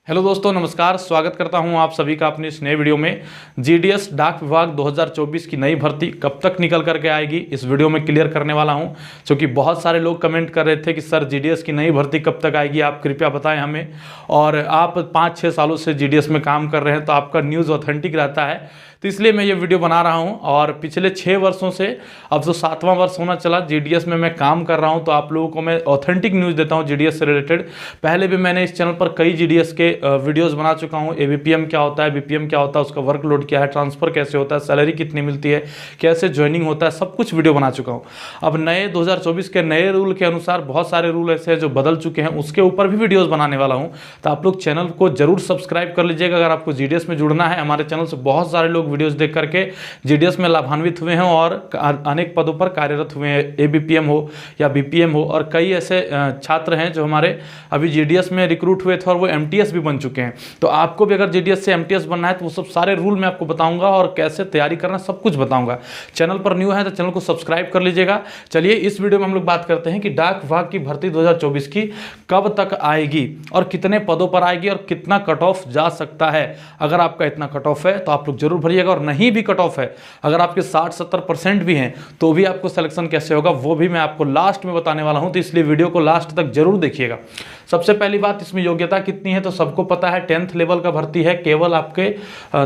Hello दोस्तों, नमस्कार। स्वागत करता हूं आप सभी का अपने इस नए वीडियो में। जीडीएस डाक विभाग 2024 की नई भर्ती कब तक निकल करके आएगी, इस वीडियो में क्लियर करने वाला हूं। क्योंकि बहुत सारे लोग कमेंट कर रहे थे कि सर जीडीएस की नई भर्ती कब तक आएगी, आप कृपया बताएं हमें। और आप 5-6 सालों से जीडीएस में काम कर रहे हैं तो आपका न्यूज़ ऑथेंटिक रहता है, तो इसलिए मैं ये वीडियो बना रहा हूं। और पिछले 6 वर्षों से, अब जो 7वां वर्ष होना चला जीडीएस में मैं काम कर रहा हूं, तो आप लोगों को मैं ऑथेंटिक न्यूज़ देता हूं जीडीएस से रिलेटेड। पहले भी मैंने इस चैनल पर कई जीडीएस के वीडियोस बना चुका हूं। एबीपीएम क्या होता है, बीपीएम क्या होता है, उसका वर्कलोड क्या है, ट्रांसफर कैसे होता है, सैलरी कितनी मिलती है, कैसे ज्वाइनिंग होता है, सब कुछ वीडियो बना चुका हूँ। अब नए 2024 के नए रूल के अनुसार बहुत सारे रूल ऐसे हैं जो बदल चुके हैं, उसके ऊपर भी वीडियोज़ बनाने वाला हूँ। तो आप लोग चैनल को जरूर सब्सक्राइब कर लीजिएगा अगर आपको जीडीएस में जुड़ना है। हमारे चैनल से बहुत सारे लोग वीडियोज़ देख करके जीडीएस में लाभान्वित हुए हैं और अनेक पदों पर कार्यरत हुए हैं, एबीपीएम हो या बीपीएम हो। और कई ऐसे छात्र हैं जो हमारे अभी जीडीएस में रिक्रूट हुए थे और वो एमटीएस भी बन चुके हैं। तो आपको भी अगर जीडीएस से एमटीएस बनना है तो वो सब सारे रूल मैं आपको बताऊंगा और कैसे तैयारी करना सब कुछ बताऊंगा। चैनल पर न्यू है तो चैनल को सब्सक्राइब कर लीजिएगा। चलिए इस वीडियो में हम लोग बात करते हैं कि डाक विभाग की भर्ती 2024 की कब तक आएगी और कितने पदों पर आएगी और कितना कट ऑफ जा सकता है। अगर आपका इतना कट ऑफ है तो आप लोग जरूर भरिएगा, और नहीं भी कट ऑफ है, अगर आपके 60-70% भी हैं तो भी आपको सिलेक्शन कैसे होगा वो भी मैं आपको लास्ट में बताने वाला हूं। तो इसलिए वीडियो को लास्ट तक जरूर देखिएगा। सबसे पहली बात, इसमें योग्यता कितनी है तो सबको पता है 10th लेवल का भर्ती है। केवल आपके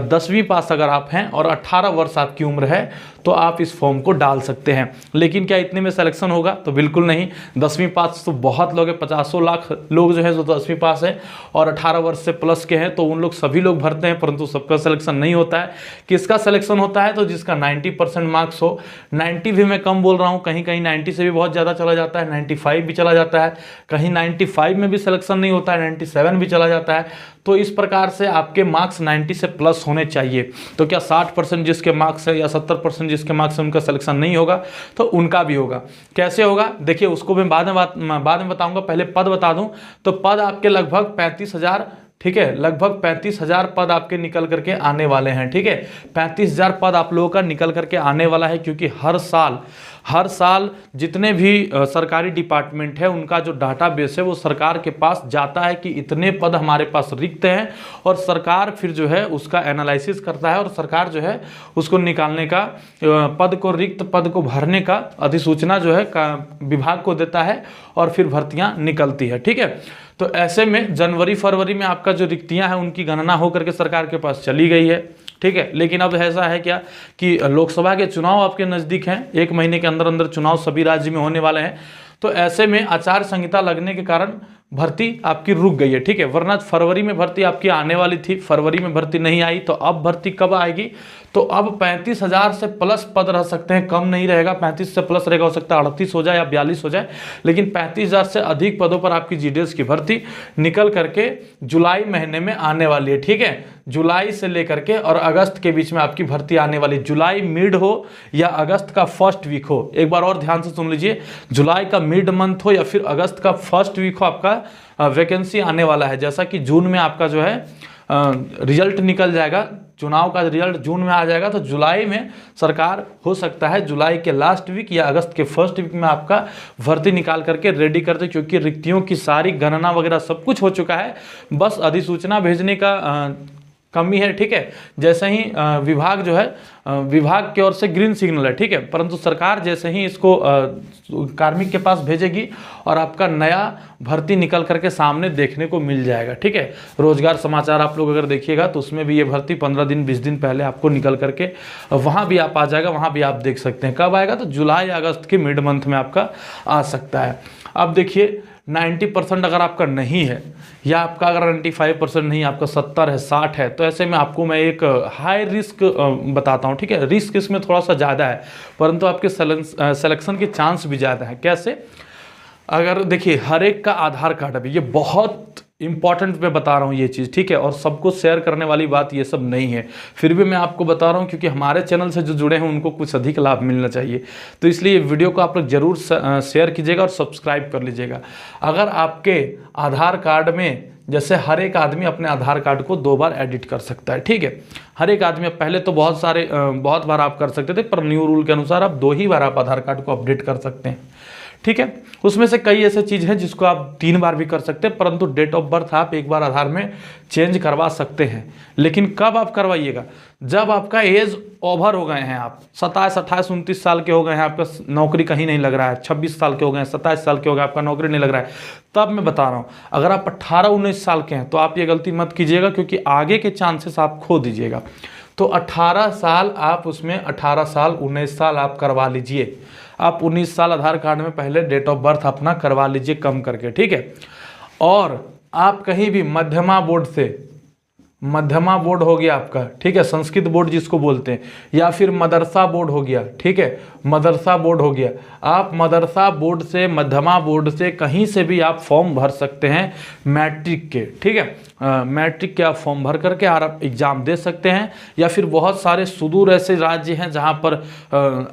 10वीं पास अगर आप हैं और 18 वर्ष आपकी उम्र है तो आप इस फॉर्म को डाल सकते हैं। लेकिन क्या इतने में सिलेक्शन होगा? तो बिल्कुल नहीं। 10वीं पास तो बहुत लोग हैं, 50 लाख लोग जो है जो 10वीं पास है और 18 वर्ष से प्लस के हैं, तो उन लोग सभी लोग भरते हैं, परंतु सबका सिलेक्शन नहीं होता है। किसका सिलेक्शन होता है? तो जिसका 90% मार्क्स हो। 90 भी मैं कम बोल रहा हूँ, कहीं कहीं 90 से भी बहुत ज़्यादा चला जाता है, 95 भी चला जाता है, कहीं 95 में भी सिलेक्शन नहीं होता है, 97 भी चला जाता है। तो इस प्रकार से आपके मार्क्स 90 से प्लस होने चाहिए। तो क्या 60% जिसके मार्क्स है या 70% जिसके मार्क्स है उनका सिलेक्शन नहीं होगा? तो उनका भी होगा। कैसे होगा देखिए, उसको मैं बाद में बताऊंगा। पहले पद बता दूं तो पद आपके लगभग 35,000, ठीक है, लगभग 35,000 पद आपके निकल करके आने वाले हैं। ठीक है, 35,000 पद आप लोगों का निकल करके आने वाला है, क्योंकि हर साल जितने भी सरकारी डिपार्टमेंट है उनका जो डाटाबेस है वो सरकार के पास जाता है कि इतने पद हमारे पास रिक्त हैं, और सरकार फिर जो है उसका एनालिसिस करता है और सरकार जो है उसको निकालने का, रिक्त पद को भरने का अधिसूचना जो है विभाग को देता है और फिर भर्तियां निकलती है। ठीक है, तो ऐसे में जनवरी फरवरी में आपका जो रिक्तियां हैं उनकी गणना होकर के सरकार के पास चली गई है। ठीक है, लेकिन अब ऐसा है क्या कि लोकसभा के चुनाव आपके नज़दीक हैं, 1 महीने के अंदर अंदर चुनाव सभी राज्य में होने वाले हैं। तो ऐसे में आचार संहिता लगने के कारण भर्ती आपकी रुक गई है। ठीक है, वरना फरवरी में भर्ती आपकी आने वाली थी, फरवरी में भर्ती नहीं आई। तो अब भर्ती कब आएगी? तो अब 35,000 से प्लस पद रह सकते हैं, कम नहीं रहेगा। 35 से प्लस रहेगा, हो सकता है 38 हो जाए या 42 हो जाए, लेकिन 35,000 से अधिक पदों पर आपकी जीडीएस की भर्ती निकल करके जुलाई महीने में आने वाली है। ठीक है, जुलाई से लेकर के और अगस्त के बीच में आपकी भर्ती आने वाली। जुलाई मिड हो या अगस्त का फर्स्ट वीक हो, एक बार और ध्यान से सुन लीजिए, जुलाई का मिड मंथ हो या फिर अगस्त का फर्स्ट वीक हो, आपका वैकेंसी आने वाला है। जैसा कि जून में आपका जो है रिजल्ट निकल जाएगा, चुनाव का रिजल्ट जून में आ जाएगा, तो जुलाई में सरकार हो सकता है जुलाई के लास्ट वीक या अगस्त के फर्स्ट वीक में आपका भर्ती निकाल करके रेडी कर दे, क्योंकि रिक्तियों की सारी गणना वगैरह सब कुछ हो चुका है, बस अधिसूचना भेजने का कमी है। ठीक है, जैसे ही विभाग जो है, विभाग की ओर से ग्रीन सिग्नल है। ठीक है, परंतु सरकार जैसे ही इसको कार्मिक के पास भेजेगी और आपका नया भर्ती निकल करके सामने देखने को मिल जाएगा। ठीक है, रोजगार समाचार आप लोग अगर देखिएगा तो उसमें भी ये भर्ती 15 दिन 20 दिन पहले आपको निकल करके वहाँ भी आप आ जाएगा, वहाँ भी आप देख सकते हैं। कब आएगा? तो जुलाई अगस्त के मिड मंथ में आपका आ सकता है। अब देखिए 90% अगर आपका नहीं है या आपका अगर 95% नहीं, आपका 70 है, 60 है, तो ऐसे में आपको मैं एक हाई रिस्क बताता हूँ। ठीक है, रिस्क इसमें थोड़ा सा ज़्यादा है, परंतु आपके सिलेक्शन के चांस भी ज़्यादा है। कैसे? अगर देखिए हर एक का आधार कार्ड, अभी ये बहुत इंपॉर्टेंट मैं बता रहा हूँ ये चीज़। ठीक है, और सबको शेयर करने वाली बात ये सब नहीं है, फिर भी मैं आपको बता रहा हूँ क्योंकि हमारे चैनल से जो जुड़े हैं उनको कुछ अधिक लाभ मिलना चाहिए। तो इसलिए वीडियो को आप लोग जरूर शेयर कीजिएगा और सब्सक्राइब कर लीजिएगा। अगर आपके आधार कार्ड में, जैसे हर एक आदमी अपने आधार कार्ड को 2 बार एडिट कर सकता है। ठीक है, हर एक आदमी, पहले तो बहुत बार आप कर सकते थे, पर न्यू रूल के अनुसार अब 2 ही बार आप आधार कार्ड को अपडेट कर सकते हैं। ठीक है। उसमें से कई ऐसे चीज़ हैं जिसको आप 3 बार भी कर सकते हैं, परंतु डेट ऑफ बर्थ आप एक बार आधार में चेंज करवा सकते हैं। लेकिन कब आप करवाइएगा? जब आपका एज ओवर हो गए हैं, आप 27, 28, 29 साल के हो गए हैं, आपका नौकरी कहीं नहीं लग रहा है, 26 साल के हो गए हैं, 27 साल के हो गए, आपका नौकरी नहीं लग रहा है, तब मैं बता रहा हूँ। अगर आप 18, 19 साल के हैं तो आप ये गलती मत कीजिएगा, क्योंकि आगे के चांसेस आप खो दीजिएगा। तो 18 साल आप उसमें 18 साल 19 साल आप करवा लीजिए। आप 19 साल आधार कार्ड में पहले डेट ऑफ बर्थ अपना करवा लीजिए कम करके, ठीक है। और आप कहीं भी मध्यमा बोर्ड से, मध्यमा बोर्ड हो गया आपका, ठीक है, संस्कृत बोर्ड जिसको बोलते हैं, या फिर मदरसा बोर्ड हो गया, ठीक है, मदरसा बोर्ड हो गया, आप मदरसा बोर्ड से, मध्यमा बोर्ड से कहीं से भी आप फॉर्म भर सकते हैं मैट्रिक के, ठीक है। मैट्रिक के आप फॉर्म भर करके आप एग्ज़ाम दे सकते हैं, या फिर बहुत सारे सुदूर ऐसे राज्य हैं जहां पर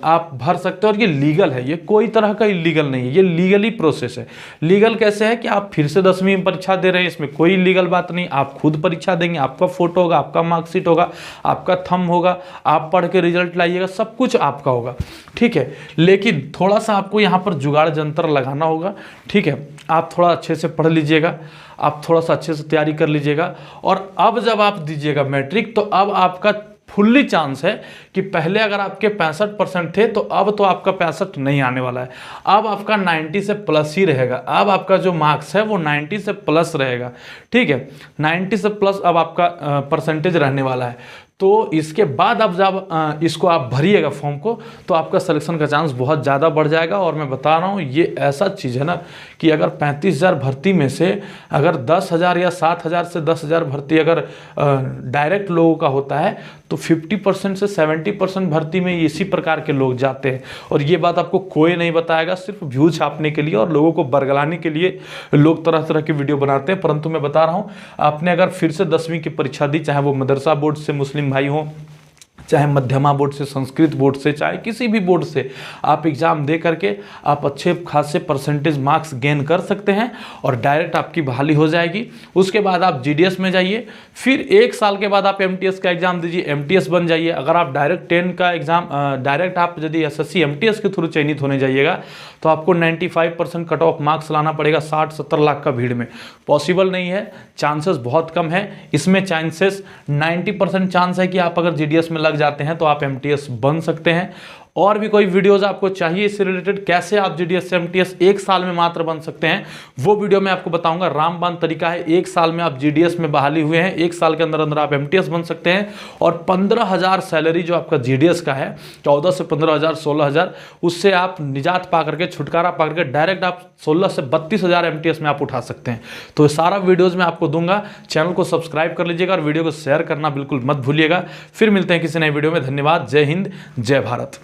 आप भर सकते हैं। और ये लीगल है, ये कोई तरह का इलीगल नहीं है, ये लीगली प्रोसेस है। लीगल कैसे है कि आप फिर से 10वीं में परीक्षा दे रहे हैं, इसमें कोई इलीगल बात नहीं। आप खुद परीक्षा देंगे, आपका फोटो होगा, आपका मार्कशीट होगा, आपका थंब होगा, आप पढ़ के रिजल्ट लाइएगा, सब कुछ आपका होगा, ठीक है। लेकिन थोड़ा सा आपको यहाँ पर जुगाड़ जंतर लगाना होगा, ठीक है। आप थोड़ा अच्छे से पढ़ लीजिएगा, आप थोड़ा सा अच्छे से तैयारी कर लीजिएगा। और अब जब आप दीजिएगा मैट्रिक, तो अब आपका फुल्ली चांस है कि पहले अगर आपके 65% थे, तो अब तो आपका 65 नहीं आने वाला है, अब आपका 90 से प्लस ही रहेगा। अब आपका जो मार्क्स है वो 90 से प्लस रहेगा, ठीक है, 90 से प्लस अब आपका परसेंटेज रहने वाला है। तो इसके बाद अब जब इसको आप भरिएगा फॉर्म को, तो आपका सिलेक्शन का चांस बहुत ज़्यादा बढ़ जाएगा। और मैं बता रहा हूँ, ये ऐसा चीज़ है ना कि अगर 35,000 भर्ती में से अगर 10,000 या 7,000 से 10,000 भर्ती अगर डायरेक्ट लोगों का होता है, तो 50% से 70% भर्ती में इसी प्रकार के लोग जाते हैं। और ये बात आपको कोई नहीं बताएगा, सिर्फ व्यू छापने के लिए और लोगों को बरगलाने के लिए लोग तरह तरह की वीडियो बनाते हैं। परंतु मैं बता रहा हूँ, आपने अगर फिर से 10वीं की परीक्षा दी, चाहे वो मदरसा बोर्ड से मुस्लिम भाई हो, चाहे मध्यमा बोर्ड से, संस्कृत बोर्ड से, चाहे किसी भी बोर्ड से आप एग्ज़ाम दे करके आप अच्छे खासे परसेंटेज मार्क्स गेन कर सकते हैं और डायरेक्ट आपकी बहाली हो जाएगी। उसके बाद आप जीडीएस में जाइए, फिर 1 साल के बाद आप एमटीएस का एग्ज़ाम दीजिए, एमटीएस बन जाइए। अगर आप डायरेक्ट 10 का एग्ज़ाम डायरेक्ट आप यदि एसएससी एमटीएस के थ्रू चयनित होने जाइएगा, तो आपको 95% कट ऑफ मार्क्स लाना पड़ेगा 60-70 लाख का भीड़ में। पॉसिबल नहीं है, चांसेस बहुत कम है। इसमें चांसेस 90% चांस है कि आप अगर जीडीएस में लग जाते हैं तो आप एमटीएस बन सकते हैं। और भी कोई वीडियोस आपको चाहिए इससे रिलेटेड, कैसे आप जीडीएस से एमटीएस 1 साल में मात्र बन सकते हैं, वो वीडियो मैं आपको बताऊंगा। रामबाण तरीका है, 1 साल में आप जीडीएस में बहाली हुए हैं, 1 साल के अंदर अंदर आप एमटीएस बन सकते हैं। और 15,000 सैलरी जो आपका जीडीएस का है, 14 से 15,000, 16,000, उससे आप निजात पा करके, छुटकारा पा करके डायरेक्ट आप 16 से 32,000 एमटीएस में आप उठा सकते हैं। तो सारा वीडियोज़ मैं आपको दूंगा। चैनल को सब्सक्राइब कर लीजिएगा और वीडियो को शेयर करना बिल्कुल मत भूलिएगा। फिर मिलते हैं किसी नए वीडियो में। धन्यवाद। जय हिंद, जय भारत।